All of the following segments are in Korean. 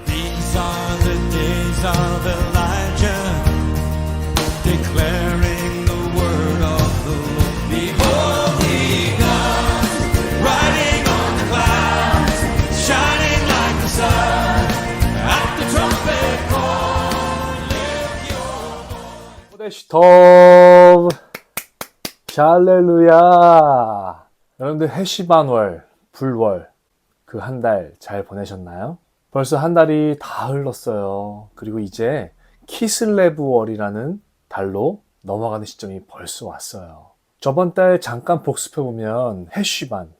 These are the days of Elijah, declaring the word of the Lord. Behold, he comes, riding on the clouds, shining like the sun. At the trumpet call, lift your voice. 코데시 톱 할렐루야. 여러분들 해시반월, 불월 그 한 달 잘 보내셨나요? 벌써 한 달이 다 흘렀어요. 그리고 이제 키슬레브월이라는 달로 넘어가는 시점이 벌써 왔어요. 저번 달 잠깐 복습해보면 해시반,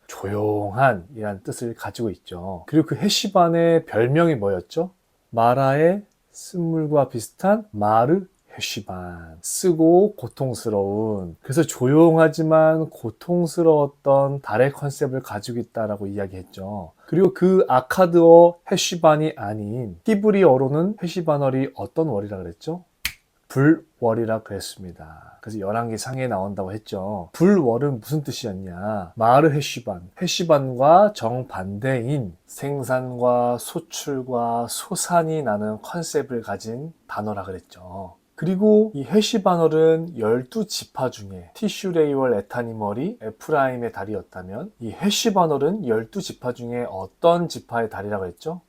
조용한 이란 뜻을 가지고 있죠. 그리고 그 해시반의 별명이 뭐였죠? 마라의 쓴물과 비슷한 마르 해시반. 쓰고 고통스러운. 그래서 조용하지만 고통스러웠던 달의 컨셉을 가지고 있다라고 이야기했죠. 그리고 그 아카드어 해시반이 아닌 히브리어로는 해시반월이 어떤 월이라 그랬죠? 불월이라 그랬습니다. 그래서 열왕기 상에 나온다고 했죠. 불월은 무슨 뜻이었냐? 마르 해시반과 정반대인 생산과 소출과 소산이 나는 컨셉을 가진 단어라 그랬죠. 그리고 이 해시반월은 12지파 중에 티슈레이월 에타니멀이 에프라임의 달이었다면 이 해시반월은 12지파 중에 어떤 지파의 달이라고 했죠?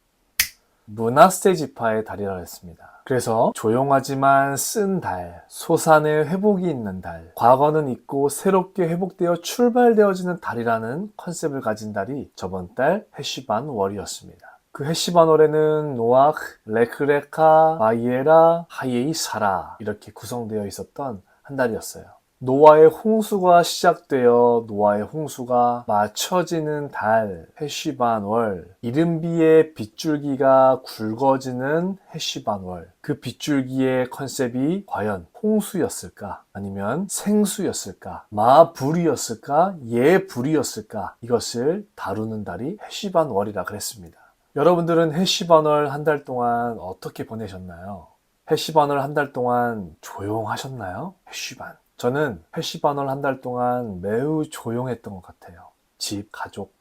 므낫세 지파의 달이라고 했습니다. 그래서 조용하지만 쓴 달, 소산의 회복이 있는 달, 과거는 있고 새롭게 회복되어 출발되어지는 달이라는 컨셉을 가진 달이 저번 달 해시반 월이었습니다. 그 해시반 월에는 노아흐, 레크레카, 마이에라, 하예이 사라 이렇게 구성되어 있었던 한 달이었어요. 노아의 홍수가 시작되어 노아의 홍수가 맞춰지는 달, 해시반월, 이른비의 빗줄기가 굵어지는 해시반월, 그 빗줄기의 컨셉이 과연 홍수였을까? 아니면 생수였을까? 마불이었을까? 예불이었을까? 이것을 다루는 달이 해시반월이라 그랬습니다. 여러분들은 해시반월 한 달 동안 어떻게 보내셨나요? 해시반월 한 달 동안 조용하셨나요? 해시반. 저는 해시반월 한 달 동안 매우 조용했던 것 같아요. 집, 가족.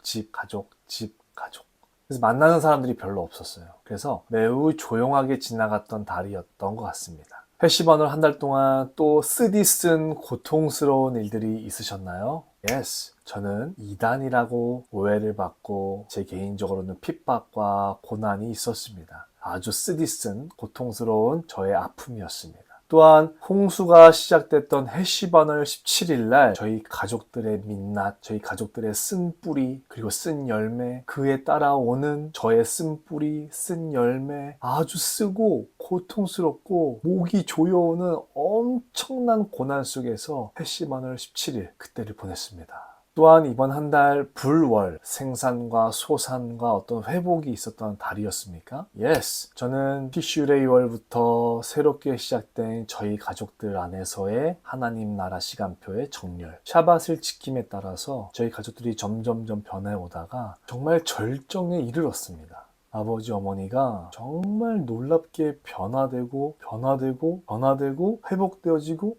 그래서 만나는 사람들이 별로 없었어요. 그래서 매우 조용하게 지나갔던 달이었던 것 같습니다. 해시반월 한 달 동안 또 쓰디쓴 고통스러운 일들이 있으셨나요? Yes. 저는 이단이라고 오해를 받고 제 개인적으로는 핍박과 고난이 있었습니다. 아주 쓰디쓴 고통스러운 저의 아픔이었습니다. 또한 홍수가 시작됐던 해시반월 17일 날 저희 가족들의 민낯, 저희 가족들의 쓴 뿌리, 그리고 쓴 열매, 그에 따라오는 저의 쓴 뿌리, 쓴 열매, 아주 쓰고 고통스럽고 목이 조여오는 엄청난 고난 속에서 해시반월 17일 그때를 보냈습니다. 또한 이번 한 달 불월, 생산과 소산과 어떤 회복이 있었던 달이었습니까? Yes. 저는 티슈레이월부터 새롭게 시작된 저희 가족들 안에서의 하나님 나라 시간표의 정렬, 샤밧을 지킴에 따라서 저희 가족들이 점점점 변해오다가 정말 절정에 이르렀습니다. 아버지, 어머니가 정말 놀랍게 변화되고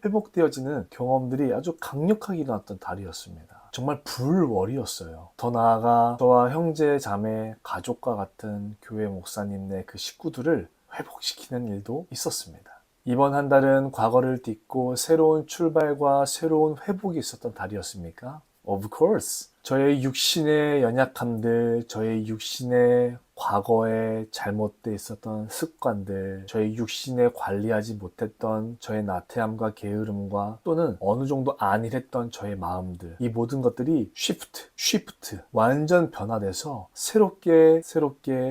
회복되어지는 경험들이 아주 강력하게 일어났던 달이었습니다. 정말 불월이었어요. 더 나아가 저와 형제, 자매, 가족과 같은 교회 목사님네 그 식구들을 회복시키는 일도 있었습니다. 이번 한 달은 과거를 딛고 새로운 출발과 새로운 회복이 있었던 달이었습니까? Of course. 저의 육신의 연약함들, 저의 육신의 과거에 잘못되어 있었던 습관들, 저의 육신에 관리하지 못했던 저의 나태함과 게으름과 또는 어느 정도 안일했던 저의 마음들, 이 모든 것들이 쉬프트, 완전 변화돼서 새롭게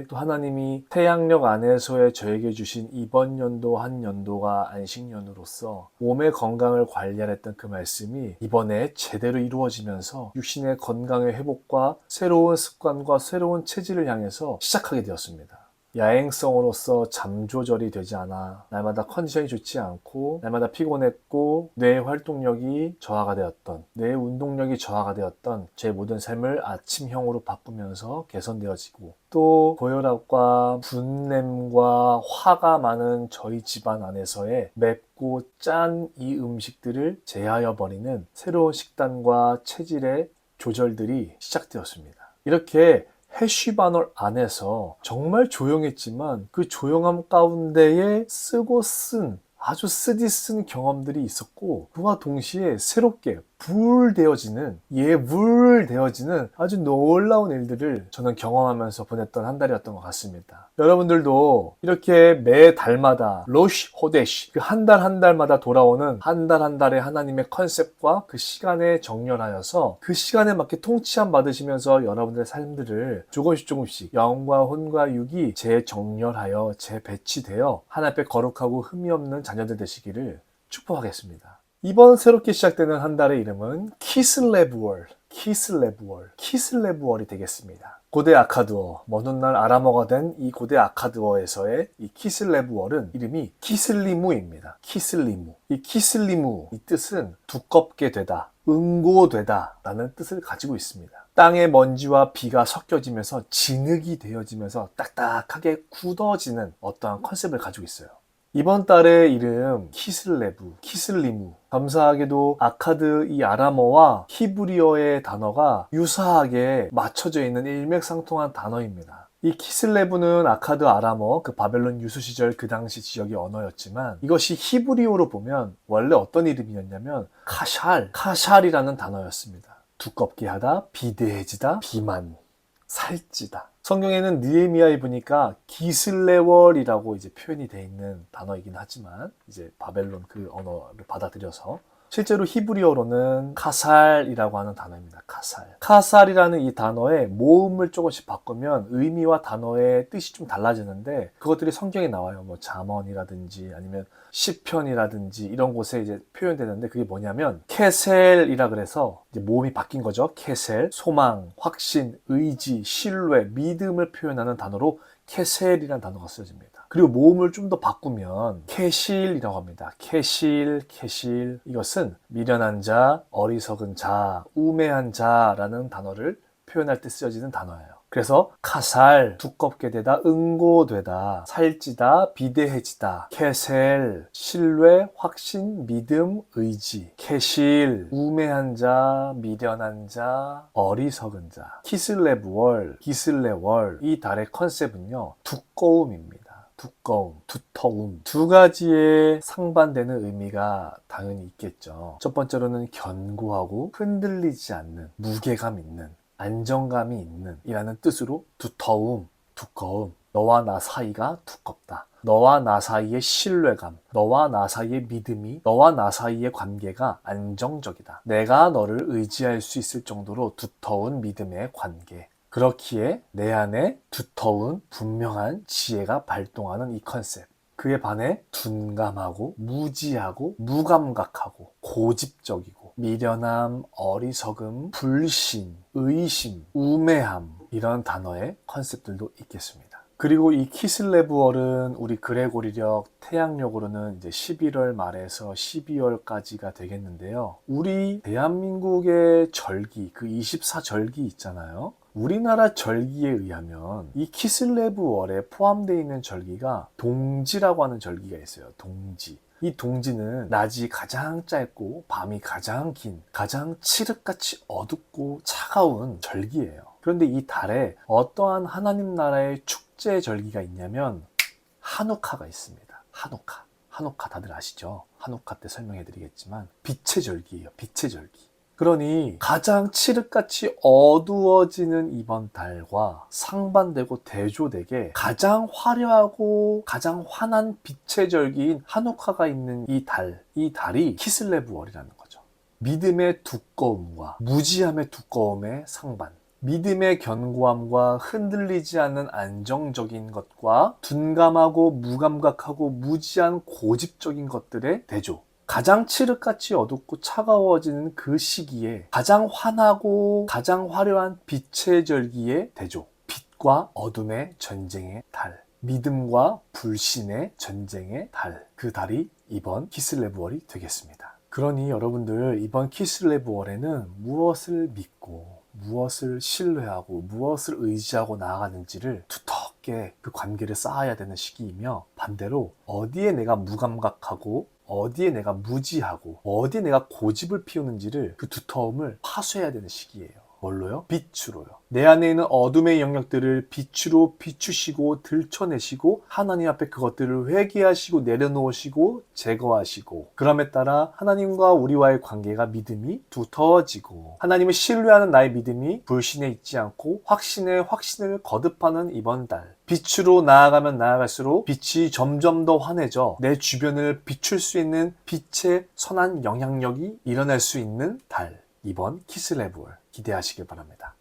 또 하나님이 태양력 안에서의 저에게 주신 이번 연도 한 연도가 안식년으로서 몸의 건강을 관리하랬던 그 말씀이 이번에 제대로 이루어지면서 육신의 건강의 회복과 새로운 습관과 새로운 체질을 향해서 시작하게 되었습니다. 야행성으로서 잠 조절이 되지 않아 날마다 컨디션이 좋지 않고 날마다 피곤했고 뇌 활동력이 저하가 되었던, 뇌 운동력이 저하가 되었던 제 모든 삶을 아침형으로 바꾸면서 개선되어지고, 또 고혈압과 분냄과 화가 많은 저희 집안 안에서의 맵고 짠 이 음식들을 제하여 버리는 새로운 식단과 체질의 조절들이 시작되었습니다. 이렇게 해쉬반월 안에서 정말 조용했지만 그 조용함 가운데에 쓰고 쓴 아주 쓰디쓴 경험들이 있었고, 그와 동시에 새롭게 불되어지는 아주 놀라운 일들을 저는 경험하면서 보냈던 한 달이었던 것 같습니다. 여러분들도 이렇게 매 달마다 로시 호데시, 그 한 달 한 달마다 돌아오는 한 달 한 달의 하나님의 컨셉과 그 시간에 정렬하여서 그 시간에 맞게 통치함 받으시면서 여러분들의 삶들을 조금씩 영과 혼과 육이 재정렬하여 재배치되어 하나님 앞에 거룩하고 흠이 없는 자녀들 되시기를 축복하겠습니다. 이번 새롭게 시작되는 한 달의 이름은 키슬레브월, 키슬레브월이 되겠습니다. 고대 아카드어, 먼 훗날 아람어가 된 이 고대 아카드어에서의 이 키슬레브월은 이름이 키슬리무입니다. 키슬리무. 이 키슬리무, 이 뜻은 두껍게 되다, 응고되다 라는 뜻을 가지고 있습니다. 땅의 먼지와 비가 섞여지면서 진흙이 되어지면서 딱딱하게 굳어지는 어떠한 컨셉을 가지고 있어요. 이번 달의 이름 키슬리무. 감사하게도 아카드 이 아람어와 히브리어의 단어가 유사하게 맞춰져 있는 일맥상통한 단어입니다. 이 키슬레브는 아카드 아람어, 그 바벨론 유수 시절 그 당시 지역의 언어였지만 이것이 히브리어로 보면 원래 어떤 이름이었냐면 카샬이라는 단어였습니다. 두껍게 하다, 비대해지다, 비만, 살찌다. 성경에는 느헤미야에 보니까 기슬레월이라고 이제 표현이 되어 있는 단어이긴 하지만 이제 바벨론 그 언어를 받아들여서 실제로 히브리어로는 카살이라고 하는 단어입니다. 카살이라는 이 단어의 모음을 조금씩 바꾸면 의미와 단어의 뜻이 좀 달라지는데 그것들이 성경에 나와요. 뭐 잠언이라든지 아니면 시편이라든지 이런 곳에 이제 표현되는데 그게 뭐냐면 케셀이라 그래서 이제 모음이 바뀐 거죠. 케셀, 소망, 확신, 의지, 신뢰, 믿음을 표현하는 단어로 케셀이라는 단어가 쓰여집니다. 그리고 모음을 좀 더 바꾸면 케실이라고 합니다. 케실. 이것은 미련한 자, 어리석은 자, 우매한 자라는 단어를 표현할 때 쓰여지는 단어예요. 그래서 카살, 두껍게 되다, 응고되다, 살찌다, 비대해지다, 케셀, 신뢰, 확신, 믿음, 의지, 케실, 우매한 자, 미련한 자, 어리석은 자, 기슬레월, 이 달의 컨셉은요, 두꺼움입니다. 두터움. 두 가지의 상반되는 의미가 당연히 있겠죠. 첫 번째로는 견고하고 흔들리지 않는, 무게감 있는, 안정감이 있는 이라는 뜻으로 두꺼움. 너와 나 사이가 두껍다. 너와 나 사이의 신뢰감, 너와 나 사이의 믿음이, 너와 나 사이의 관계가 안정적이다. 내가 너를 의지할 수 있을 정도로 두터운 믿음의 관계. 그렇기에 내 안에 두터운 분명한 지혜가 발동하는 이 컨셉. 그에 반해 둔감하고 무지하고 무감각하고 고집적이고 미련함, 어리석음, 불신, 의심, 우매함 이런 단어의 컨셉들도 있겠습니다. 그리고 이 키슬레브월은 우리 그레고리력 태양력으로는 이제 11월 말에서 12월까지가 되겠는데요. 우리 대한민국의 절기, 그 24절기 있잖아요. 우리나라 절기에 의하면 이 키슬레브월에 포함되어 있는 절기가 동지라고 하는 절기가 있어요. 동지. 이 동지는 낮이 가장 짧고 밤이 가장 긴, 가장 칠흑같이 어둡고 차가운 절기예요. 그런데 이 달에 어떠한 하나님 나라의 축제 절기가 있냐면 한우카가 있습니다. 한우카 다들 아시죠? 한우카 때 설명해 드리겠지만 빛의 절기예요. 빛의 절기. 그러니 가장 칠흑같이 어두워지는 이번 달과 상반되고 대조되게 가장 화려하고 가장 환한 빛의 절기인 한우카가 있는 이 달이 키슬레브월이라는 거죠. 믿음의 두꺼움과 무지함의 두꺼움의 상반. 믿음의 견고함과 흔들리지 않는 안정적인 것과 둔감하고 무감각하고 무지한 고집적인 것들의 대조. 가장 칠흑같이 어둡고 차가워지는 그 시기에 가장 환하고 가장 화려한 빛의 절기의 대조. 빛과 어둠의 전쟁의 달. 믿음과 불신의 전쟁의 달. 그 달이 이번 키슬레브월이 되겠습니다. 그러니 여러분들 이번 키슬레브월에는 무엇을 믿고 무엇을 신뢰하고 무엇을 의지하고 나아가는지를 두텁게 그 관계를 쌓아야 되는 시기이며 반대로 어디에 내가 무감각하고 어디에 내가 무지하고 어디에 내가 고집을 피우는지를 그 두터움을 파쇄해야 되는 시기예요. 뭘로요? 빛으로요. 내 안에 있는 어둠의 영역들을 빛으로 비추시고 들춰내시고 하나님 앞에 그것들을 회개하시고 내려놓으시고 제거하시고, 그럼에 따라 하나님과 우리와의 관계가 믿음이 두터워지고 하나님을 신뢰하는 나의 믿음이 불신에 있지 않고 확신에 확신을 거듭하는 이번 달. 빛으로 나아가면 나아갈수록 빛이 점점 더 환해져 내 주변을 비출 수 있는 빛의 선한 영향력이 일어날 수 있는 달. 이번 키슬레브월 기대하시길 바랍니다.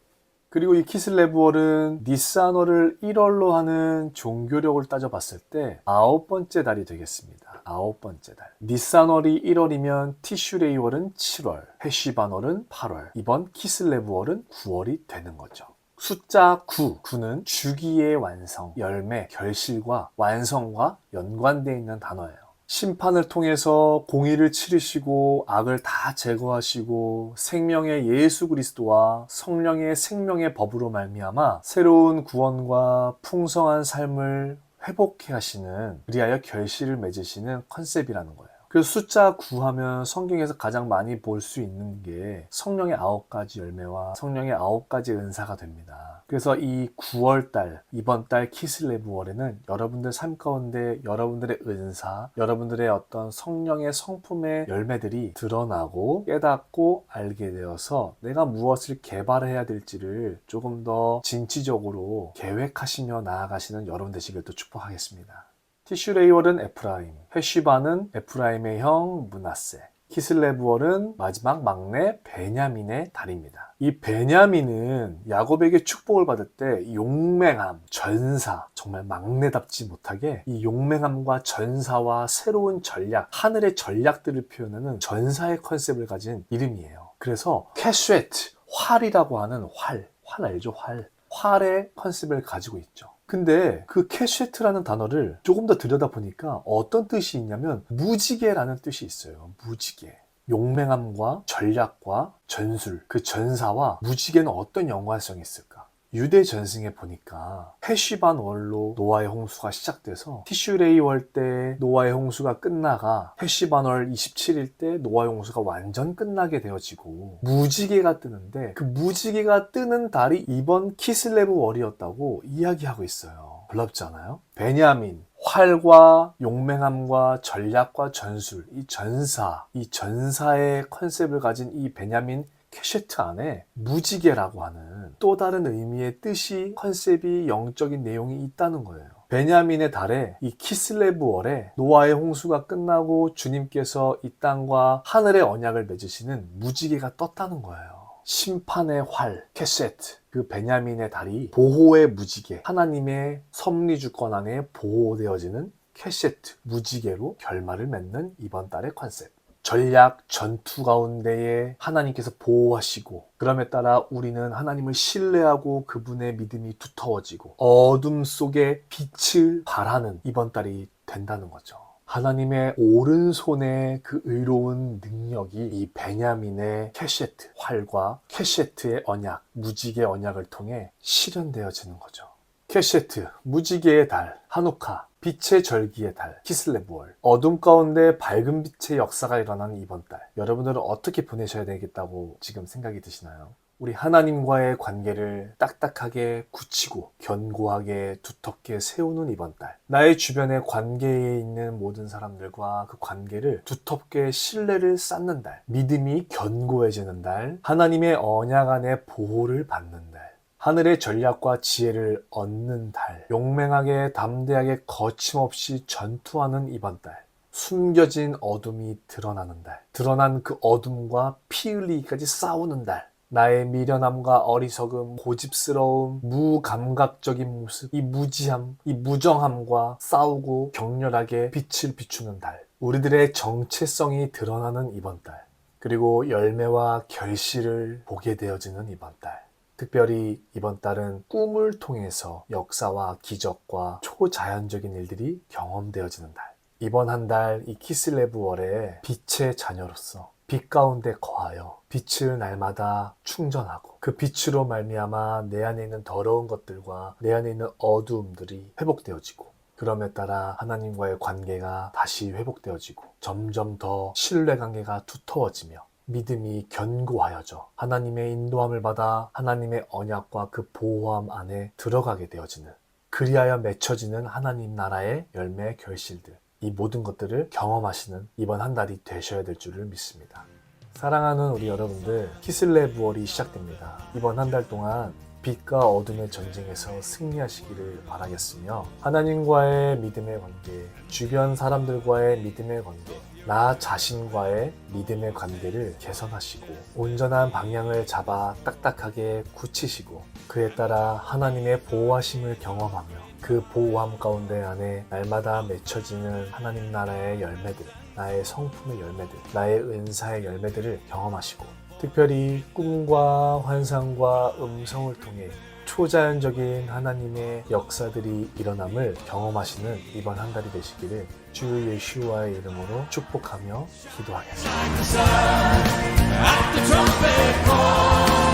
그리고 이 키슬레브월은 니산월을 1월로 하는 종교력을 따져봤을 때 9번째 달이 되겠습니다. 9번째 달. 니산월이 1월이면 티슈레이월은 7월, 헤시반월은 8월, 이번 키슬레브월은 9월이 되는 거죠. 숫자 9, 9는 주기의 완성, 열매, 결실과 완성과 연관되어 있는 단어예요. 심판을 통해서 공의를 치르시고 악을 다 제거하시고 생명의 예수 그리스도와 성령의 생명의 법으로 말미암아 새로운 구원과 풍성한 삶을 회복해 하시는, 그리하여 결실을 맺으시는 컨셉이라는 거예요. 그래서 숫자 9 하면 성경에서 가장 많이 볼 수 있는 게 성령의 9가지 열매와 성령의 9가지 은사가 됩니다. 그래서 이 9월달, 이번 달 키슬레브월에는 여러분들 삶 가운데 여러분들의 은사, 여러분들의 어떤 성령의 성품의 열매들이 드러나고 깨닫고 알게 되어서 내가 무엇을 개발해야 될지를 조금 더 진취적으로 계획하시며 나아가시는 여러분 되시길 또 축복하겠습니다. 티슈레이월은 에프라임, 헤시반은 에프라임의 형 므낫세, 키슬레브월은 마지막 막내 베냐민의 달입니다. 이 베냐민은 야곱에게 축복을 받을 때 용맹함, 전사, 정말 막내답지 못하게 이 용맹함과 전사와 새로운 전략, 하늘의 전략들을 표현하는 전사의 컨셉을 가진 이름이에요. 그래서 캐쉐트, 활이라고 하는 활 알죠? 활의 컨셉을 가지고 있죠. 근데 그 캐쉐트라는 단어를 조금 더 들여다보니까 어떤 뜻이 있냐면 무지개라는 뜻이 있어요. 무지개. 용맹함과 전략과 전술, 그 전사와 무지개는 어떤 연관성이 있을까? 유대 전승에 보니까 헤시반 월로 노아의 홍수가 시작돼서 티슈레이 월 때 노아의 홍수가 끝나가 헤시반 월 27일 때 노아의 홍수가 완전 끝나게 되어지고 무지개가 뜨는데, 그 무지개가 뜨는 달이 이번 키슬레브 월이었다고 이야기하고 있어요. 놀랍지 않아요? 베냐민, 활과 용맹함과 전략과 전술, 이 전사, 이 전사의 컨셉을 가진 이 베냐민 캐쉐트 안에 무지개라고 하는 또 다른 의미의 뜻이, 컨셉이, 영적인 내용이 있다는 거예요. 베냐민의 달에 이 키슬레브월에 노아의 홍수가 끝나고 주님께서 이 땅과 하늘의 언약을 맺으시는 무지개가 떴다는 거예요. 심판의 활, 캐세트, 그 베냐민의 달이 보호의 무지개, 하나님의 섭리주권 안에 보호되어지는 캐세트, 무지개로 결말을 맺는 이번 달의 컨셉. 전략, 전투 가운데에 하나님께서 보호하시고, 그럼에 따라 우리는 하나님을 신뢰하고 그분의 믿음이 두터워지고 어둠 속에 빛을 발하는 이번 달이 된다는 거죠. 하나님의 오른손의 그 의로운 능력이 이 베냐민의 캐세트, 활과 캐세트의 언약, 무지개 언약을 통해 실현되어지는 거죠. 캐세트, 무지개의 달, 하누카, 빛의 절기의 달, 키슬레브월, 어둠 가운데 밝은 빛의 역사가 일어나는 이번 달, 여러분들은 어떻게 보내셔야 되겠다고 지금 생각이 드시나요? 우리 하나님과의 관계를 딱딱하게 굳히고 견고하게 두텁게 세우는 이번 달, 나의 주변의 관계에 있는 모든 사람들과 그 관계를 두텁게 신뢰를 쌓는 달, 믿음이 견고해지는 달, 하나님의 언약 안에 보호를 받는 달, 하늘의 전략과 지혜를 얻는 달, 용맹하게 담대하게 거침없이 전투하는 이번 달, 숨겨진 어둠이 드러나는 달, 드러난 그 어둠과 피 흘리기까지 싸우는 달, 나의 미련함과 어리석음, 고집스러움, 무감각적인 모습, 이 무지함, 이 무정함과 싸우고 격렬하게 빛을 비추는 달, 우리들의 정체성이 드러나는 이번 달, 그리고 열매와 결실을 보게 되어지는 이번 달. 특별히 이번 달은 꿈을 통해서 역사와 기적과 초자연적인 일들이 경험되어지는 달. 이번 한 달 이 키슬레브월에 빛의 자녀로서 빛 가운데 거하여 빛을 날마다 충전하고 그 빛으로 말미암아 내 안에 있는 더러운 것들과 내 안에 있는 어두움들이 회복되어지고, 그럼에 따라 하나님과의 관계가 다시 회복되어지고 점점 더 신뢰관계가 두터워지며 믿음이 견고하여져 하나님의 인도함을 받아 하나님의 언약과 그 보호함 안에 들어가게 되어지는, 그리하여 맺혀지는 하나님 나라의 열매 결실들, 이 모든 것들을 경험하시는 이번 한 달이 되셔야 될 줄을 믿습니다. 사랑하는 우리 여러분들, 키슬레브월이 시작됩니다. 이번 한 달 동안 빛과 어둠의 전쟁에서 승리하시기를 바라겠으며, 하나님과의 믿음의 관계, 주변 사람들과의 믿음의 관계, 나 자신과의 믿음의 관계를 개선하시고 온전한 방향을 잡아 딱딱하게 굳히시고, 그에 따라 하나님의 보호하심을 경험하며 그 보호함 가운데 안에 날마다 맺혀지는 하나님 나라의 열매들, 나의 성품의 열매들, 나의 은사의 열매들을 경험하시고, 특별히 꿈과 환상과 음성을 통해 초자연적인 하나님의 역사들이 일어남을 경험하시는 이번 한 달이 되시기를 주 예수와의 이름으로 축복하며 기도하겠습니다. At the trumpet call.